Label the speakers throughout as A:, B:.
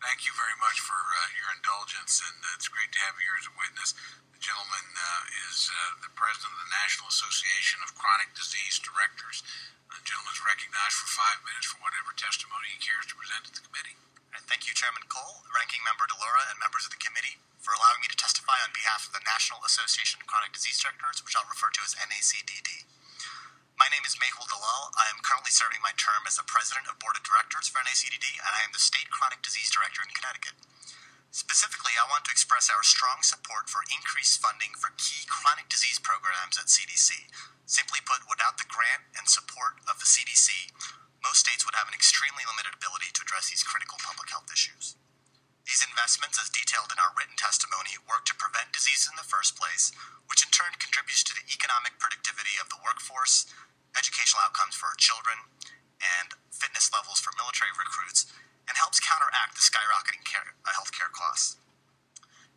A: Thank you very much for your indulgence, and it's great to have you here as a witness. The gentleman is the president of the National Association of Chronic Disease Directors. The gentleman is recognized for 5 minutes for whatever testimony he cares to present to the committee.
B: And thank you, Chairman Cole, Ranking Member Delora, and members of the committee for allowing me to testify on behalf of the National Association of Chronic Disease Directors, which I'll refer to as NACDD. My name is Mehul Dalal. I am currently serving my term as the President of Board of Directors for NACDD, and I am the State Chronic Disease Director in Connecticut. Specifically, I want to express our strong support for increased funding for key chronic disease programs at CDC. Simply put, without the grant and support of the CDC, most states would have an extremely limited ability to address these critical public health issues. These investments, as detailed in our written testimony, work to prevent diseases in the first place, which in turn contributes to the economic productivity of the workforce, educational outcomes for our children, and fitness levels for military recruits, and helps counteract the skyrocketing healthcare costs.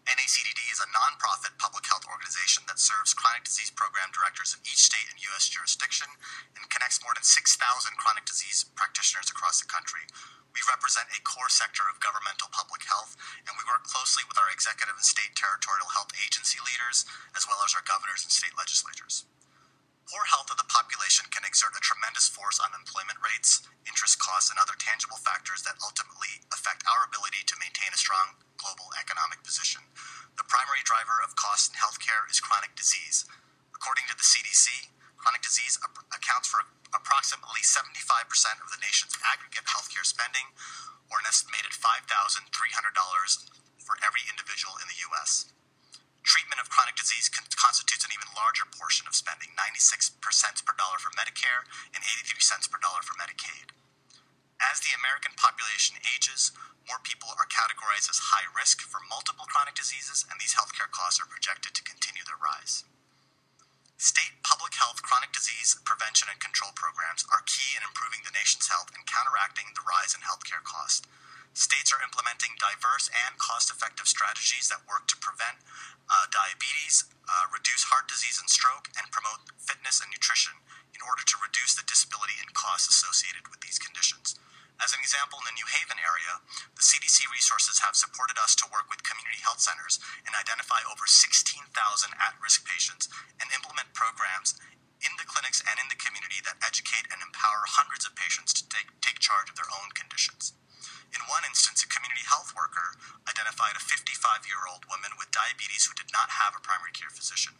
B: NACDD is a nonprofit public health organization that serves chronic disease program directors of each state and U.S. jurisdiction and connects more than 6,000 chronic disease practitioners across the country. We represent a core sector of governmental public health, and we work closely with our executive and state territorial health agency leaders, as well as our governors and state legislatures. Poor health of the population can exert a tremendous force on employment rates, interest costs, and other tangible factors that ultimately affect our ability to maintain a strong global economic position. The primary driver of costs in healthcare is chronic disease. According to the CDC, chronic disease accounts for approximately 75% of the nation's aggregate healthcare spending, or an estimated $5,300 for every individual in the U.S. Treatment of chronic disease constitutes an even larger portion of spending, 96 cents per dollar for Medicare and 83 cents per dollar for Medicaid. As the American population ages, more people are categorized as high risk for multiple chronic diseases, and these healthcare costs are projected to continue their rise. State public health chronic disease prevention and control programs are key in improving the nation's health and counteracting the rise in healthcare costs. States are implementing diverse and cost-effective strategies that work to prevent diabetes, reduce heart disease and stroke, and promote fitness and nutrition in order to reduce the disability and costs associated with these conditions. As an example, in the New Haven area, the CDC resources have supported us to work with community health centers and identify over 16,000 at-risk patients and implement programs in the clinics and in the community that educate and empower hundreds of patients to take charge of their own conditions. In one instance, a community health worker identified a 55-year-old woman with diabetes who did not have a primary care physician.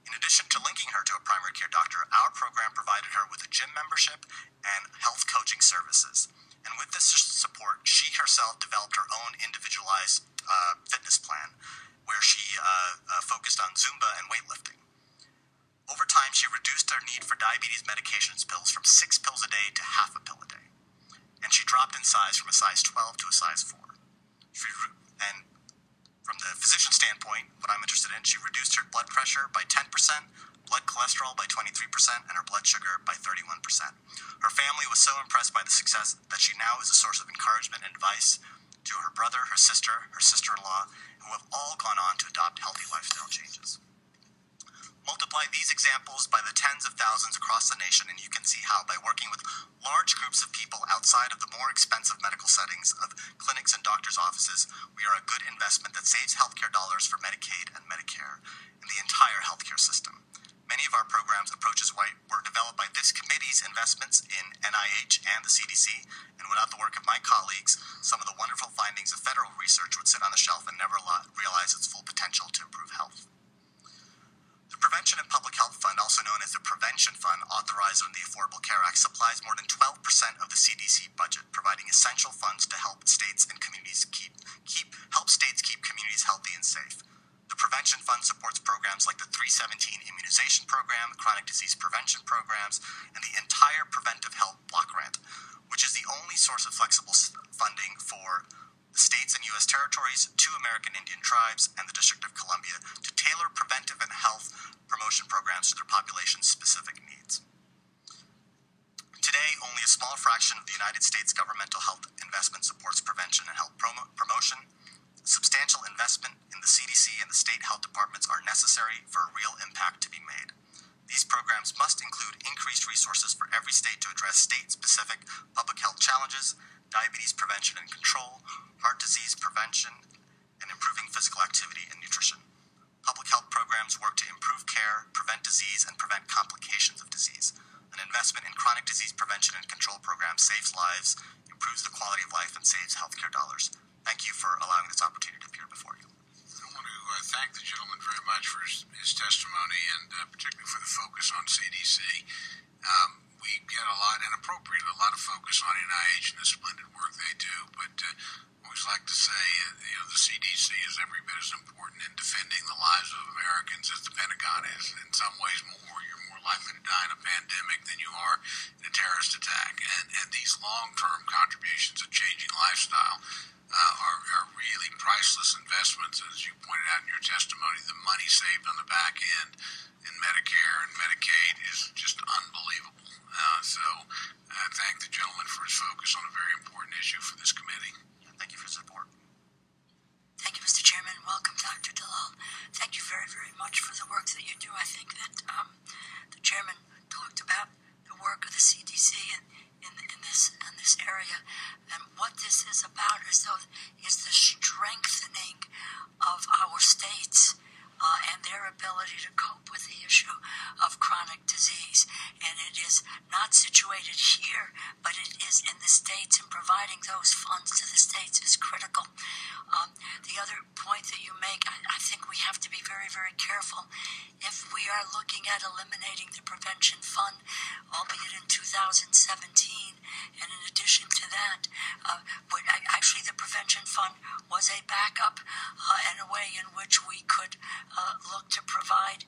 B: In addition to linking her to a primary care doctor, our program provided her with a gym membership and health coaching services. And with this support, she herself developed her own individualized fitness plan, where she focused on Zumba and weightlifting. Over time, she reduced her need for diabetes medications pills from 6 pills a day to half a pill a day. And she dropped in size from a size 12 to a size 4. And from the physician standpoint, what I'm interested in, she reduced her blood pressure by 10%, blood cholesterol by 23%, and her blood sugar by 31%. Her family was so impressed by the success that she now is a source of encouragement and advice to her brother, her sister-in-law, who have all gone on to adopt healthy lifestyle changes. Multiply these examples by the tens of thousands across the nation, and you can see how, by working with large groups of people outside of the more expensive medical settings of clinics and doctors' offices, we are a good investment that saves healthcare dollars for Medicaid and Medicare and the entire healthcare system. Many of our programs' approaches were developed by this committee's investments in NIH and the CDC, and without the work of my colleagues, some of the wonderful findings of federal research would sit on the shelf and never realize its full potential to improve health. The Prevention and Public Health Fund, also known as the Prevention Fund, authorized under the Affordable Care Act, supplies more than 12% of the CDC budget, providing essential funds to help states and communities keep communities healthy and safe. The Prevention Fund supports programs like the 317 immunization program, chronic disease prevention programs, and the entire preventive health block grant, which is the only source of flexible funding for the states and U.S. territories, 2 American Indian tribes, and the District of Columbia to tailor preventive and health promotion programs to their population's specific needs. Today, only a small fraction of the United States governmental health investment supports prevention and health promotion. Substantial investment in the CDC and the state health departments are necessary for a real impact to be made. These programs must include increased resources for every state to address state-specific public health challenges, diabetes prevention and control, heart disease prevention, and improving physical activity and nutrition. Public health programs work to improve care, prevent disease, and prevent complications of disease. An investment in chronic disease prevention and control programs saves lives, improves the quality of life, and saves healthcare dollars. Thank you for allowing this opportunity to appear before you.
A: I want to thank the gentleman very much for his testimony and particularly for the focus on CDC. We get a lot, and appropriate, a lot of focus on NIH and the splendid work they do, but I always like to say, the CDC is every bit as important in defending the lives of Americans as the Pentagon is. In some ways more. You're more likely to die in a pandemic than you are in a terrorist attack. And these long-term contributions of changing lifestyle are really priceless investments. As you pointed out in your testimony, the money saved on the back end in Medicare and Medicaid is just unbelievable. Thank the gentleman for his focus on a very important issue for this committee.
B: Thank you for your support.
C: Thank you, Mr. Chairman. Welcome, Dr. Dalal. Thank you very, very much for the work that you do. I think that the chairman talked about the work of the CDC in this area, and what this is about is the strengthening of our states and their ability to cope with the issue of chronic disease. And it is not situated here, but it is in the states, and providing those funds to the states is critical. The other point that you make, I think we have to be very, very careful. If we are looking at eliminating the prevention fund, albeit in 2017, and in addition to that, actually the prevention fund was a backup and a way in which we could look to provide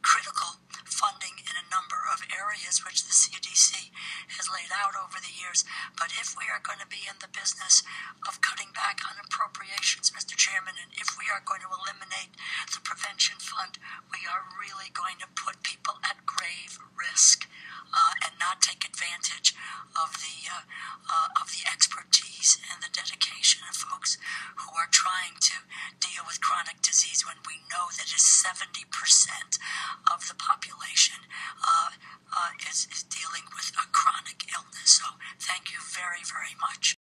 C: critical funding in a number of areas which the CDC has laid out over the years. But if we are going to be in the business of cutting back on appropriations, Mr. Chairman, and if we are going to eliminate the prevention fund, we are really going to put people at grave risk and not take advantage of the expertise and the dedication of folks who are trying to deal with chronic disease, when we know that is 70% of the population is dealing with a chronic illness. So thank you very, very much.